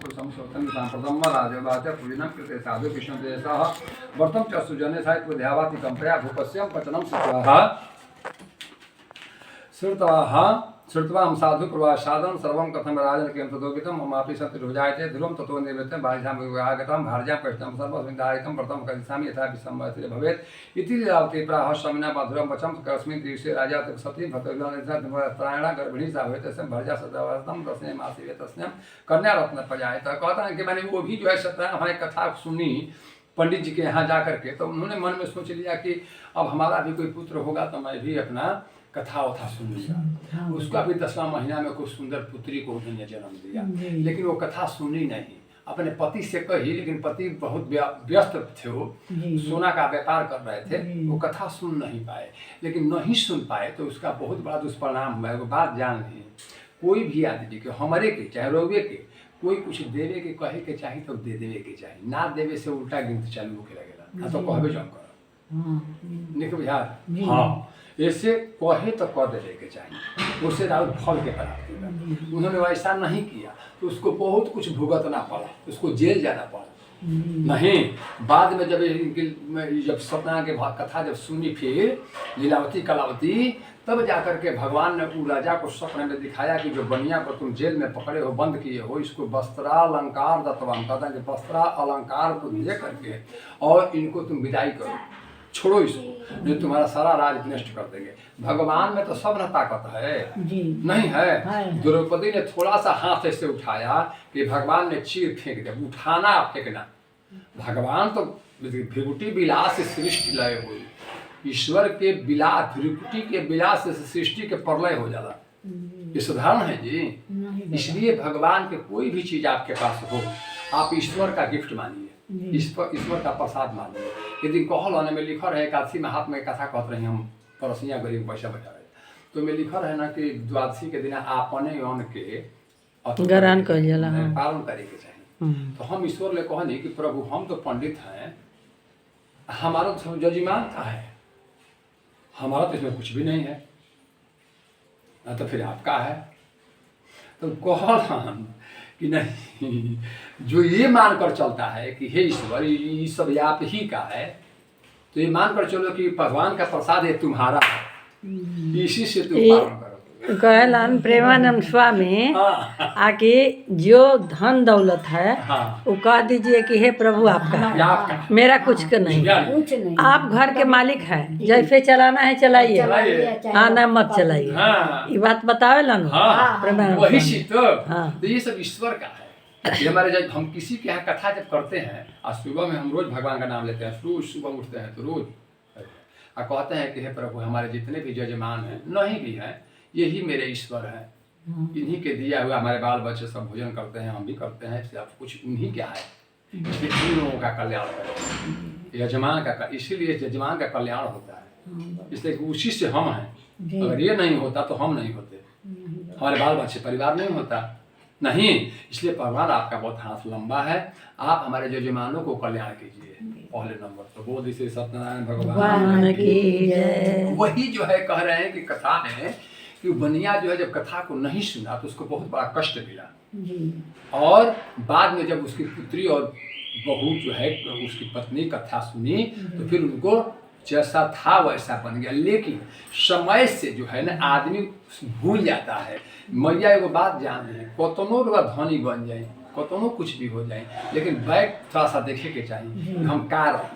संशोधन सांप्रतम राजवाच पूजनम कृते साधु कृष्ण देशः वर्तम च सुजने साहित्य ध्यावाति कंपया भूपस्यम पचनम श्रुतवाम साधु प्रवासादन सर्वं कथम राजन किं तदोगितम ममापि सत्य रुजायते ध्रुवं ततो निवृत्तं भार्यां विवाहगतं भार्यां कृष्णं सर्वसंधारितं व्रतं करिष्यामि यथा विसम्मतिः भवेत् इति रावते प्राह शमिना मधुरं वचं कस्मिन् दिवसे राजा सती भक्तविलासत्रायणा गर्भिणी सा हुए तस्म भर्जा सदावस्तम तस्मै मासी तस्मै कन्या रत्न प्रजाए। तो कहता है कि मैंने वो भी जो है सत्यनारायण हमारी कथा सुनी पंडित जी के यहाँ जा करके, तो उन्होंने मन में सोच लिया कि अब हमारा भी कोई पुत्र होगा तो मैं भी अपना कथा वथा सुन लिया। उसका भी 10वां महीना में कुछ सुंदर पुत्री को उन्होंने जन्म दिया, लेकिन वो कथा सुनी नहीं। अपने पति से कही, लेकिन पति बहुत व्यस्त थे, वो सोना का व्यापार कर रहे थे, वो कथा सुन नहीं पाए। लेकिन नहीं सुन पाए तो उसका बहुत बड़ा दुष्परिणाम हुआ है। वो बात जान ली, कोई भी आदमी के हमारे के चाहे रोवे के कोई कुछ देवे के कहे के चाहिए तो दे देवे के चाहिए, ना देवे से उल्टा गिनती चालू होके लगेगा। तो कहबे जम करो निक बिहार, हाँ ऐसे कहे तो कह देवे के चाहिए, उससे राउत फल के प्राप्ति होगा। उन्होंने वैसा नहीं किया तो उसको बहुत कुछ भुगतना पड़ा, उसको जेल जाना पड़ा। नहीं, बाद में जब सपना के कथा जब सुनी फिर लीलावती कलावती, तब जाकर के भगवान ने उस राजा को सपने में दिखाया कि जो बनिया को तुम जेल में पकड़े हो, बंद किए हो, इसको वस्त्रालंकार दत्तवान, कहता है कि वस्त्रा अलंकार को दे करके और इनको तुम विदाई करो, छोड़ो इसको, जो तुम्हारा सारा राज नष्ट कर देंगे। भगवान में तो सब न ताकत है नहीं है। द्रौपदी ने थोड़ा सा हाथ ऐसे उठाया कि भगवान ने चीर फेंक दिया। उठाना फेंकना, भगवान तो भृगुटी विलास से सृष्टि लय हुई, ईश्वर के विलास भृगुटी के विलास से सृष्टि के प्रलय हो जाला। ये साधारण है जी। इसलिए भगवान के कोई भी चीज आपके पास हो, आप ईश्वर का गिफ्ट मानिए, ईश्वर का प्रसाद मानिए। यदि कहल होने में लिखा रहे, एकादशी में हाथ में कथा कहते रहे, हम पड़ोसियाँ गरीब पैसा बचा रहे, तो में लिखा रहे ना कि द्वादशी के दिन आपने अन्न के ग्रहण कर पालन करे के चाहिए। तो हम ईश्वर ले कहनी कि प्रभु हम तो पंडित हैं, हमारा तो जजमान का है, हमारा तो इसमें कुछ भी नहीं है, ना तो फिर आपका है। तो कहल हम कि नहीं, जो ये मानकर चलता है कि हे ईश्वर ये सब आप ही का है, तो ये मानकर चलो कि भगवान का प्रसाद है, तुम्हारा है, इसी से तुम पालन करो। कहलन प्रेमानंद स्वामी आके जो धन दौलत है वो कह दीजिए कि हे प्रभु आपका, मेरा कुछ का नहीं। आप घर के मालिक हैं, जैसे चलाना है चलाइए, हाँ ना मत चलाइए। ये बात बतावे ला वही तो ये सब ईश्वर का है। हमारे जब हम किसी के यहाँ कथा जब करते हैं, आज सुबह में हम रोज भगवान का नाम लेते हैं, रोज सुबह उठते हैं तो रोज कहते हैं कि हे प्रभु हमारे जितने भी जजमान हैं, नहीं भी हैं, यही मेरे ईश्वर हैं, इन्हीं के दिया हुआ हमारे बाल बच्चे सब भोजन करते हैं, हम भी करते हैं, सब कुछ उन्हीं क्या है। इसलिए इन लोगों का कल्याण है, यजमान का, इसीलिए यजमान का कल्याण होता है, इसलिए उसी से हम हैं। अगर ये नहीं होता तो हम नहीं होते, हमारे बाल बच्चे परिवार नहीं होता नहीं। इसलिए भगवान आपका बहुत हाथ लंबा है, आप हमारे जजमानों को कल्याण कीजिए। पहले नंबर तो बोल इसे सत्यनारायण भगवान की जय। वही जो है कह रहे हैं कि कथा में कि बनिया जो है जब कथा को नहीं सुना तो उसको बहुत बड़ा कष्ट मिला, और बाद में जब उसकी पुत्री और बहू जो है उसकी पत्नी कथा सुनी तो फिर उनको जैसा था वैसा बन गया। लेकिन समय से जो है ना आदमी भूल जाता है। मैया एगो बात जान है, कतनो धनी बन जाए, कतनो कुछ भी हो जाए, लेकिन बैक थोड़ा सा देखे के चाहिए कि हम का रहे।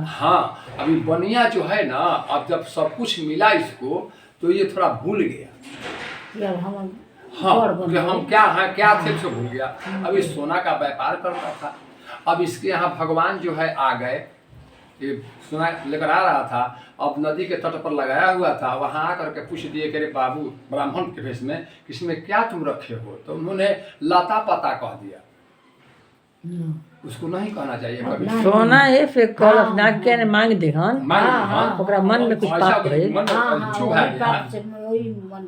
हाँ अभी बनिया जो है ना, अब जब सब कुछ मिला इसको तो ये थोड़ा भूल गया, हाँ कि हम क्या हैं क्या थे तो भूल गया। अभी सोना का व्यापार करता था, अब इसके यहाँ भगवान जो है आ गए, ये सोना लेकर आ रहा था, अब नदी के तट पर लगाया हुआ था, वहाँ आकर के पूछ दिए कि अरे बाबू ब्राह्मण के भेष में किसमें क्या तुम रखे हो, तो उन्होंने लता पता कह दिया। उसको नहीं कहना चाहिए कभी सोना है फिर कलश नाग के ने मांग दे हन, ओकरा मन में कुछ पाप है,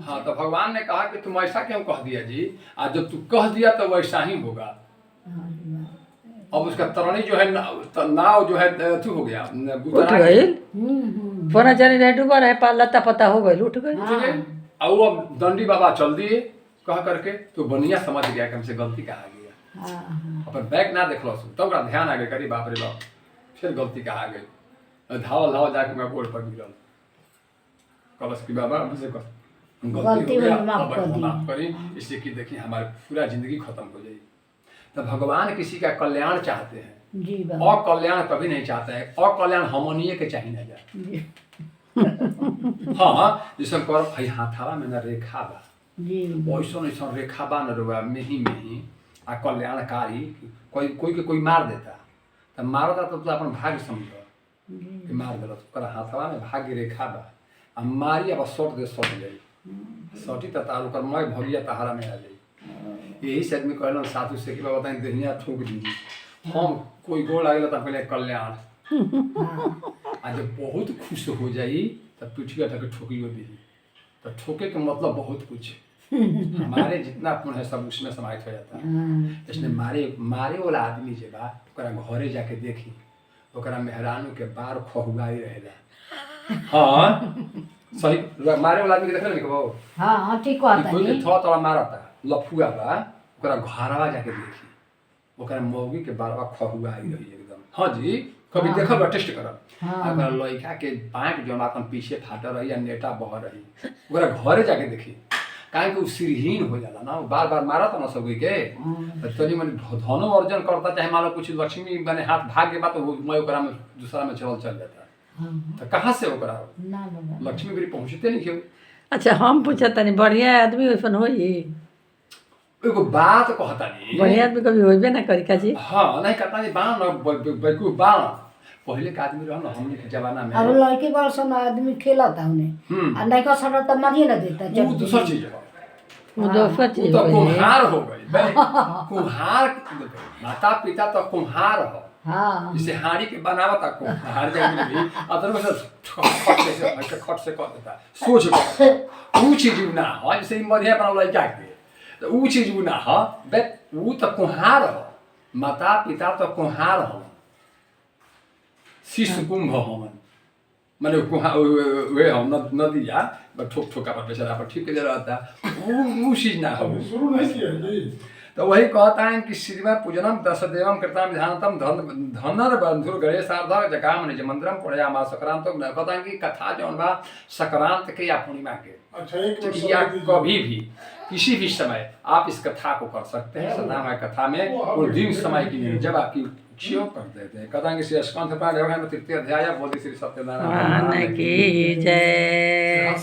हाँ तो भगवान ने कहा कि तुम ऐसा क्यों कह दिया जी, आज जब तू कह दिया तो वैसा ही होगा। अब उसका तरणी जो है नाव जो है हो गया, उठ गई, फोना चली रहे डूबा रहे, पा लता पता हो गई, उठ गई। अब दंडी बाबा चल दिए कह करके, तो बनिया समझ गया कि हमसे गलती कहा गया, अपन बैग ना देखल तब ओकरा ध्यान आ गए करी बाप रे बाप फिर गलती कहा गई धावा जाके मैं बोर्ड पर गिरल कलश की बाबा हमसे गलती हो गया अब माफ करी इसलिए कि देखिए हमारी पूरा जिंदगी खत्म हो जाएगी। तो भगवान किसी का कल्याण चाहते हैं जी अकल्याण कभी नहीं चाहते हैं। अकल्याण हमनिए के चाहिए ना जाए हाँ जैसे कर भाई हाथावा में न रेखा बा वैसा ऐसा रेखा बा न रुआ में ही आ कल्याणकारी कोई मार देता तो मारता तो अपन भाग्य समझ कि मार दिल हाथवा में भाग्य रेखा बा आ मारी अब सट दे सट जाई सटी तो तार ओकर मैं भगिया तहारा में आ जाई। यही से आदमी कहल साधु से कि बताई देहिया ठोक दी हम कोई गोड़ लागल तो पहले कल्याण आ जब बहुत खुश हो जाई तो पीठिया तक ठोकियो दी तो ठोके के मतलब बहुत कुछ हमारे जितना पुण्य है सब उसमें समाहित हो जाता है। इसलिए मारे वाला आदमी जे बा ओकरा घरे जाके देखी ओकरा मेहरानू के बार खहुआई रहेला हाँ सही मारे वाला आदमी के देखल नहीं कबो हाँ ठीक बात है कोई थोड़ा थोड़ा मारता लफुआ बा ओकरा घरवा जाके देखी ओकरा मौगी के बारवा खहुआई रही एकदम हाँ जी कभी देखल बा टेस्ट करब ओकरा लइका के पाँच जौन अपन पीछे फाटल रही या नेटा बह रही ओकरा घरे जाके देखी काहे कि उ सिरहीन हो जाला ना बार बार मारत ना सब के तनी मन धनो अर्जन करता चाहे मान लो कुछ लक्ष्मी माने हाथ भाग के बात मैं ओकरा में दूसरा में चल जाता तो कहाँ से ओकरा लक्ष्मी भी पहुँचते नहीं क्यों। अच्छा हम पूछा तनी बढ़िया आदमी वैसन होई एगो बात कहता नहीं बढ़िया आदमी कभी होइबे ना करी का जी हाँ नहीं कहता नहीं बाण बेकूफ बाण पहले का आदमी रहल हमने के जमाना में अब लड़के बार सन आदमी खेलता उन्हें आ नहीं का सड़ा तो मारिए ना देता वो दूसरा चीज है वो दूसरा चीज तो कुम्हार हो गई कुम्हार माता पिता तो कुम्हार हो हाँ जैसे हाड़ी के बनावता कुम्हार जमीन भी अदर से खट से कर देता सोच वो चीज ना हो जैसे मरिया बनावला जाके तो वो चीज ना हो बे वो तो कुम्हार हो माता पिता तो कुम्हार हो शिशु कुंभ हमन माने वे हम नदी या ठोक ठोका पर बेचारा पर ठीक रहता वो चीज ना हो शुरू नहीं किया जी तो वही कहता है कि श्रीमद पूजनम दशदेवम कृतम ध्यानतम धनर बंधुर गणेशार्ध जकाम निज मंदिरम पुणयामा संक्रांत कहता है कि कथा जौन बा संक्रांत के या पूर्णिमा के अच्छा एक वर्ष या कभी भी किसी भी समय आप इस कथा को कर सकते हैं। सदामय कथा में कोई दिन समय की नहीं जब आपकी इच्छा कर देते हैं। कहता है कि श्री स्कंध पाठ तृतीय अध्याय बोलते श्री सत्यनारायण की जय।